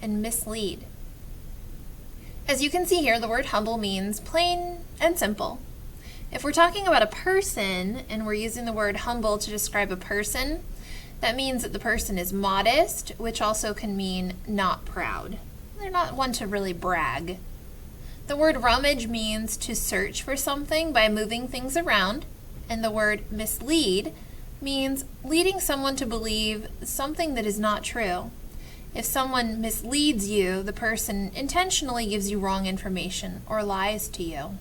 and mislead. As you can see here, the word humble means plain and simple. If we're talking about a person and we're using the word humble to describe a person, that means that the person is modest, which also can mean not proud. They're not one to really brag. The word rummage means to search for something by moving things around, and the word mislead means leading someone to believe something that is not true. If someone misleads you, the person intentionally gives you wrong information or lies to you.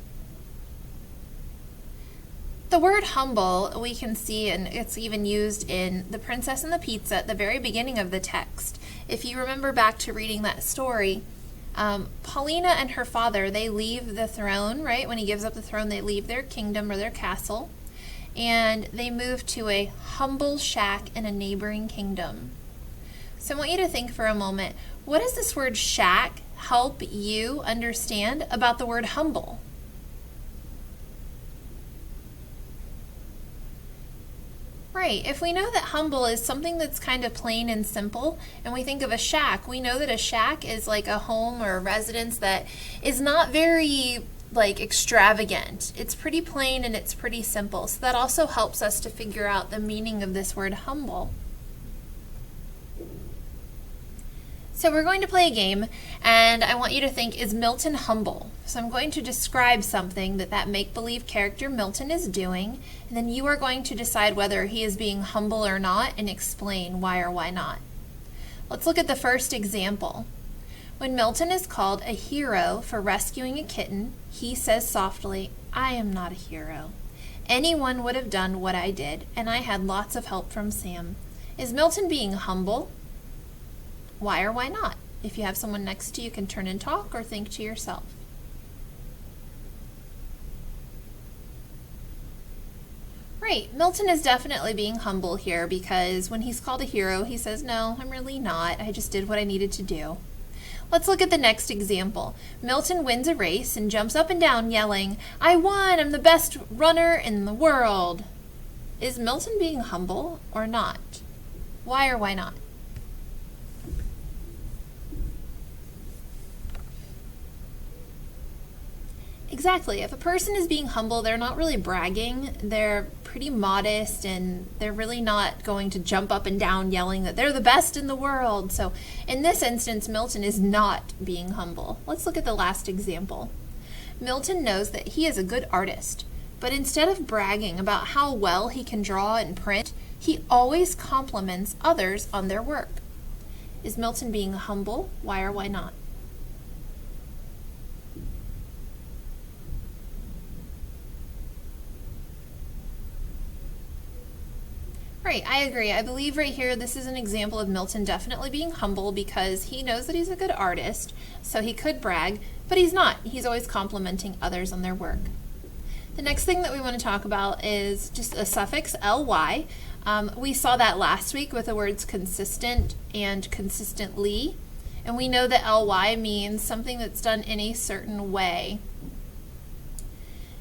The word humble we can see, and it's even used in The Princess and the Pizza at the very beginning of the text. If you remember back to reading that story, Paulina and her father, they leave the throne, right? When he gives up the throne, they leave their kingdom or their castle, and they move to a humble shack in a neighboring kingdom. So I want you to think for a moment, what does this word shack help you understand about the word humble? Right, if we know that humble is something that's kind of plain and simple, and we think of a shack, we know that a shack is like a home or a residence that is not very extravagant. It's pretty plain and it's pretty simple. So that also helps us to figure out the meaning of this word humble. So we're going to play a game, and I want you to think, is Milton humble? So I'm going to describe something that make-believe character Milton is doing, and then you are going to decide whether he is being humble or not and explain why or why not. Let's look at the first example. When Milton is called a hero for rescuing a kitten, he says softly, "I am not a hero. Anyone would have done what I did, and I had lots of help from Sam." Is Milton being humble? Why or why not? If you have someone next to you, you can turn and talk or think to yourself. Right, Milton is definitely being humble here because when he's called a hero, he says, "No, I'm really not. I just did what I needed to do." Let's look at the next example. Milton wins a race and jumps up and down yelling, "I won! I'm the best runner in the world." Is Milton being humble or not? Why or why not? Exactly. If a person is being humble, they're not really bragging. They're pretty modest, and they're really not going to jump up and down yelling that they're the best in the world. So in this instance, Milton is not being humble. Let's look at the last example. Milton knows that he is a good artist, but instead of bragging about how well he can draw and print, he always compliments others on their work. Is Milton being humble? Why or why not? Right, I agree. I believe right here this is an example of Milton definitely being humble because he knows that he's a good artist, so he could brag, but he's not. He's always complimenting others on their work. The next thing that we want to talk about is just a suffix ly. We saw that last week with the words consistent and consistently, and we know that ly means something that's done in a certain way.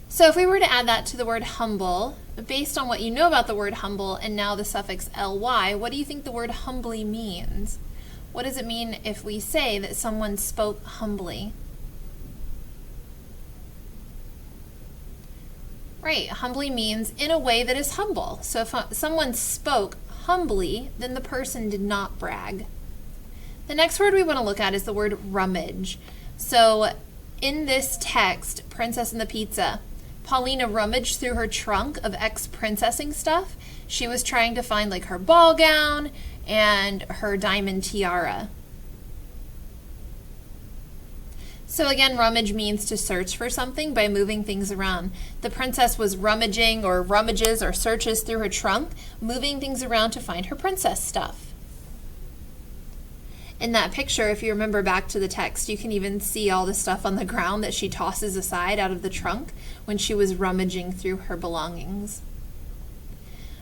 So if we were to add that to the word humble, based on what you know about the word humble and now the suffix ly, what do you think the word humbly means? What does it mean if we say that someone spoke humbly? Right, humbly means in a way that is humble. So if someone spoke humbly, then the person did not brag. The next word we want to look at is the word rummage. So in this text, Princess and the Pizza, Paulina rummaged through her trunk of ex-princessing stuff. She was trying to find her ball gown and her diamond tiara. So again, rummage means to search for something by moving things around. The princess was rummaging or rummages or searches through her trunk, moving things around to find her princess stuff. In that picture, if you remember back to the text, you can even see all the stuff on the ground that she tosses aside out of the trunk when she was rummaging through her belongings.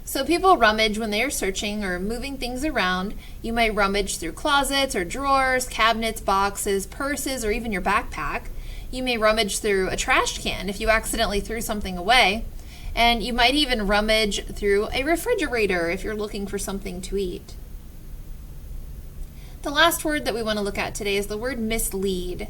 So people rummage when they are searching or moving things around. You might rummage through closets or drawers, cabinets, boxes, purses, or even your backpack. You may rummage through a trash can if you accidentally threw something away. And you might even rummage through a refrigerator if you're looking for something to eat. The last word that we want to look at today is the word mislead.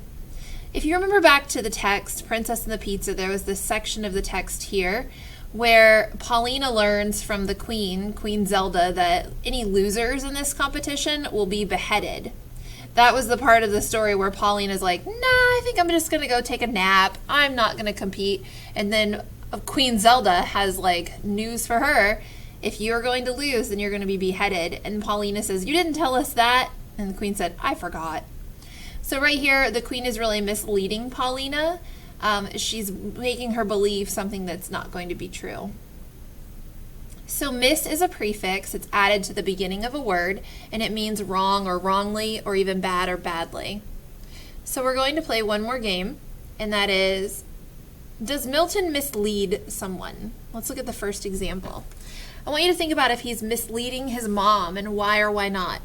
If you remember back to the text, Princess and the Pizza, there was this section of the text here where Paulina learns from the Queen Zelda, that any losers in this competition will be beheaded. That was the part of the story where Paulina's like, nah, I think I'm just going to go take a nap. I'm not going to compete. And then Queen Zelda has like news for her. If you're going to lose, then you're going to be beheaded. And Paulina says, you didn't tell us that. And the Queen said, I forgot. So right here, the Queen is really misleading Paulina. She's making her believe something that's not going to be true. So mis is a prefix. It's added to the beginning of a word, and it means wrong or wrongly, or even bad or badly. So we're going to play one more game, and that is, does Milton mislead someone? Let's look at the first example. I want you to think about if he's misleading his mom and why or why not.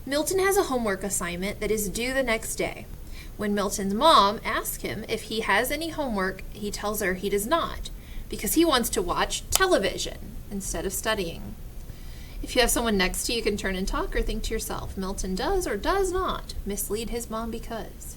Milton has a homework assignment that is due the next day. When Milton's mom asks him if he has any homework, he tells her he does not, because he wants to watch television instead of studying. If you have someone next to you, you can turn and talk or think to yourself, Milton does or does not mislead his mom because.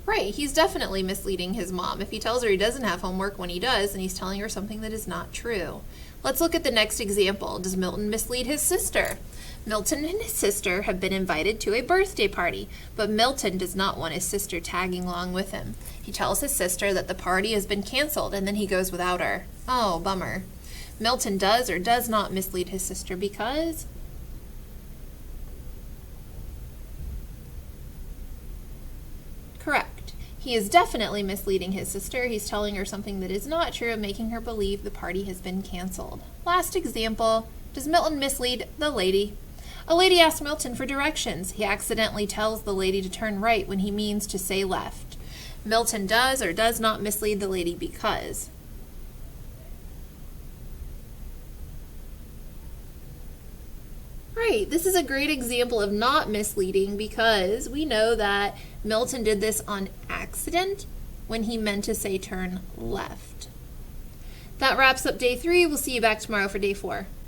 Right, he's definitely misleading his mom. If he tells her he doesn't have homework when he does, then he's telling her something that is not true. Let's look at the next example. Does Milton mislead his sister? Milton and his sister have been invited to a birthday party, but Milton does not want his sister tagging along with him. He tells his sister that the party has been canceled, and then he goes without her. Oh, bummer. Milton does or does not mislead his sister because? Correct. He is definitely misleading his sister. He's telling her something that is not true, making her believe the party has been canceled. Last example, does Milton mislead the lady? A lady asks Milton for directions. He accidentally tells the lady to turn right when he means to say left. Milton does or does not mislead the lady because? Right, this is a great example of not misleading because we know that Milton did this on accident when he meant to say turn left. That wraps up day 3. We'll see you back tomorrow for day 4.